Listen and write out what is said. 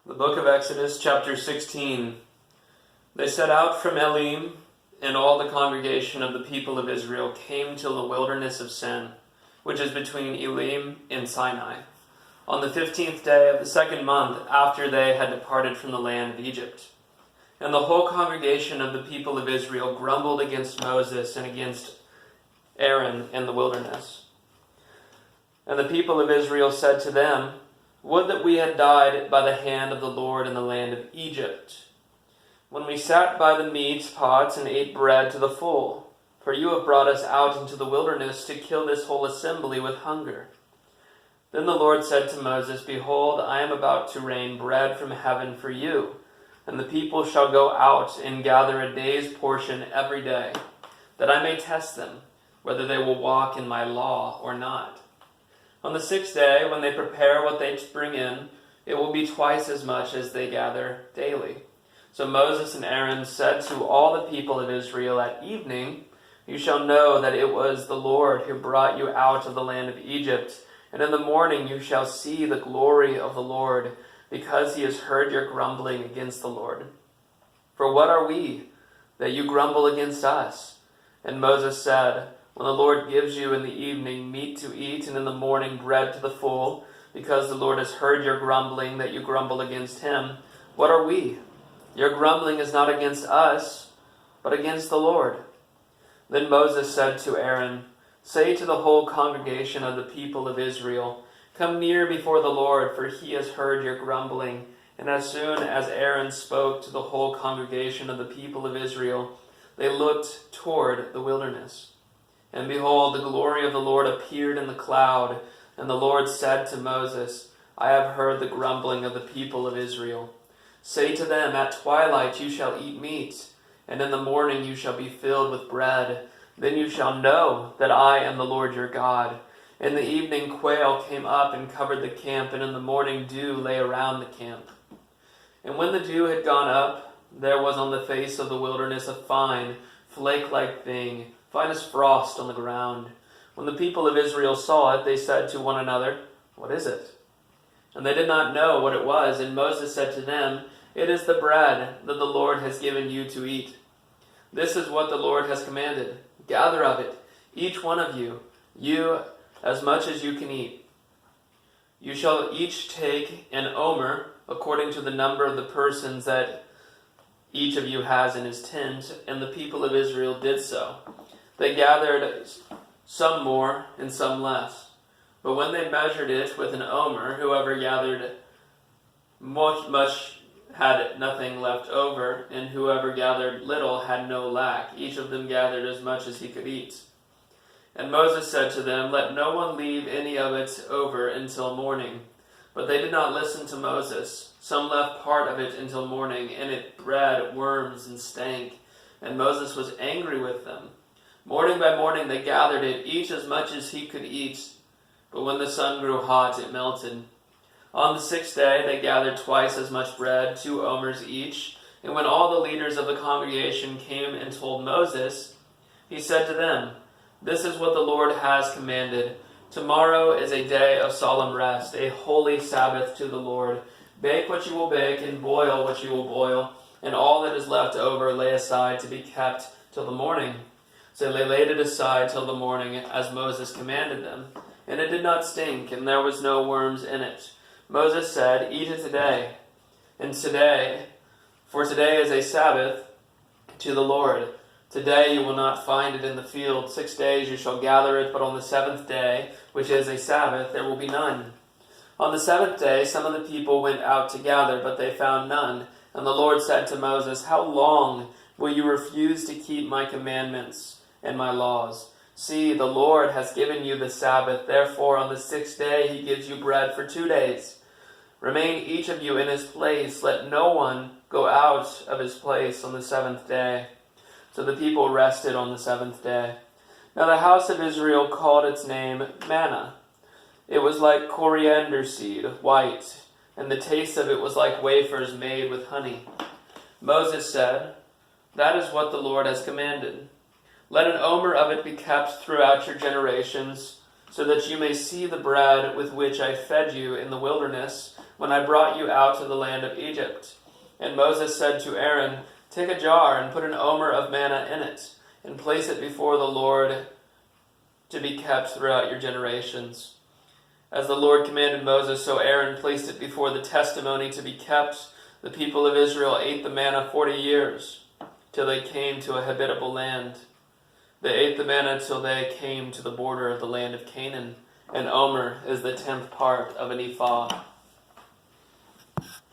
The book of Exodus, chapter 16. They set out from Elim, and all the congregation of the people of Israel came to the wilderness of Sin, which is between Elim and Sinai, on the 15th day of the second month after they had departed from the land of Egypt. And the whole congregation of the people of Israel grumbled against Moses and against Aaron in the wilderness. And the people of Israel said to them, "Would that we had died by the hand of the Lord in the land of Egypt, when we sat by the meat pots and ate bread to the full. For you have brought us out into the wilderness to kill this whole assembly with hunger." Then the Lord said to Moses, "Behold, I am about to rain bread from heaven for you, and the people shall go out and gather a day's portion every day, that I may test them, whether they will walk in my law or not. On the sixth day, when they prepare what they bring in, it will be twice as much as they gather daily." So Moses and Aaron said to all the people of Israel, "At evening you shall know that it was the Lord who brought you out of the land of Egypt, and in the morning you shall see the glory of the Lord, because he has heard your grumbling against the Lord. For what are we, that you grumble against us?" And Moses said, "When the Lord gives you in the evening meat to eat, and in the morning bread to the full, because the Lord has heard your grumbling, that you grumble against him, what are we? Your grumbling is not against us, but against the Lord." Then Moses said to Aaron, "Say to the whole congregation of the people of Israel, 'Come near before the Lord, for he has heard your grumbling.'" And as soon as Aaron spoke to the whole congregation of the people of Israel, they looked toward the wilderness. And behold, the glory of the Lord appeared in the cloud, and the Lord said to Moses, "I have heard the grumbling of the people of Israel. Say to them, at twilight you shall eat meat, and in the morning you shall be filled with bread. Then you shall know that I am the Lord your God." In the evening quail came up and covered the camp, and in the morning dew lay around the camp. And when the dew had gone up, there was on the face of the wilderness a fine, flake-like thing, fine as frost on the ground. When the people of Israel saw it, they said to one another, "What is it?" And they did not know what it was. And Moses said to them, "It is the bread that the Lord has given you to eat. This is what the Lord has commanded. Gather of it, each one of you, as much as you can eat. You shall each take an omer, according to the number of the persons that each of you has in his tent." And the people of Israel did so. They gathered some more and some less. But when they measured it with an omer, whoever gathered much had nothing left over, and whoever gathered little had no lack. Each of them gathered as much as he could eat. And Moses said to them, "Let no one leave any of it over until morning." But they did not listen to Moses. Some left part of it until morning, and it bred worms and stank. And Moses was angry with them. Morning by morning they gathered it, each as much as he could eat. But when the sun grew hot, it melted. On the sixth day they gathered twice as much bread, 2 omers each. And when all the leaders of the congregation came and told Moses, he said to them, "This is what the Lord has commanded. Tomorrow is a day of solemn rest, a holy Sabbath to the Lord. Bake what you will bake, and boil what you will boil, and all that is left over lay aside to be kept till the morning." So they laid it aside till the morning, as Moses commanded them. And it did not stink, and there was no worms in it. Moses said, "Eat it today, for today is a Sabbath to the Lord. Today you will not find it in the field. 6 days you shall gather it, but on the 7th day, which is a Sabbath, there will be none." On the 7th day some of the people went out to gather, but they found none. And the Lord said to Moses, "How long will you refuse to keep my commandments and my laws? See, the Lord has given you the Sabbath. Therefore on the 6th day he gives you bread for 2 days. Remain each of you in his place. Let no one go out of his place on the 7th day." So the people rested on the 7th day. Now the house of Israel called its name manna. It was like coriander seed, white, and the taste of it was like wafers made with honey. Moses said, "That is what the Lord has commanded. Let an omer of it be kept throughout your generations, so that you may see the bread with which I fed you in the wilderness, when I brought you out of the land of Egypt. And Moses said to Aaron, Take a jar and put an omer of manna in it, and place it before the Lord to be kept throughout your generations. As the Lord commanded Moses, so Aaron placed it before the testimony to be kept. The people of Israel ate the manna 40 years, till they came to a habitable land. They ate the manna till they came to the border of the land of Canaan. An omer is the 10th part of an ephah.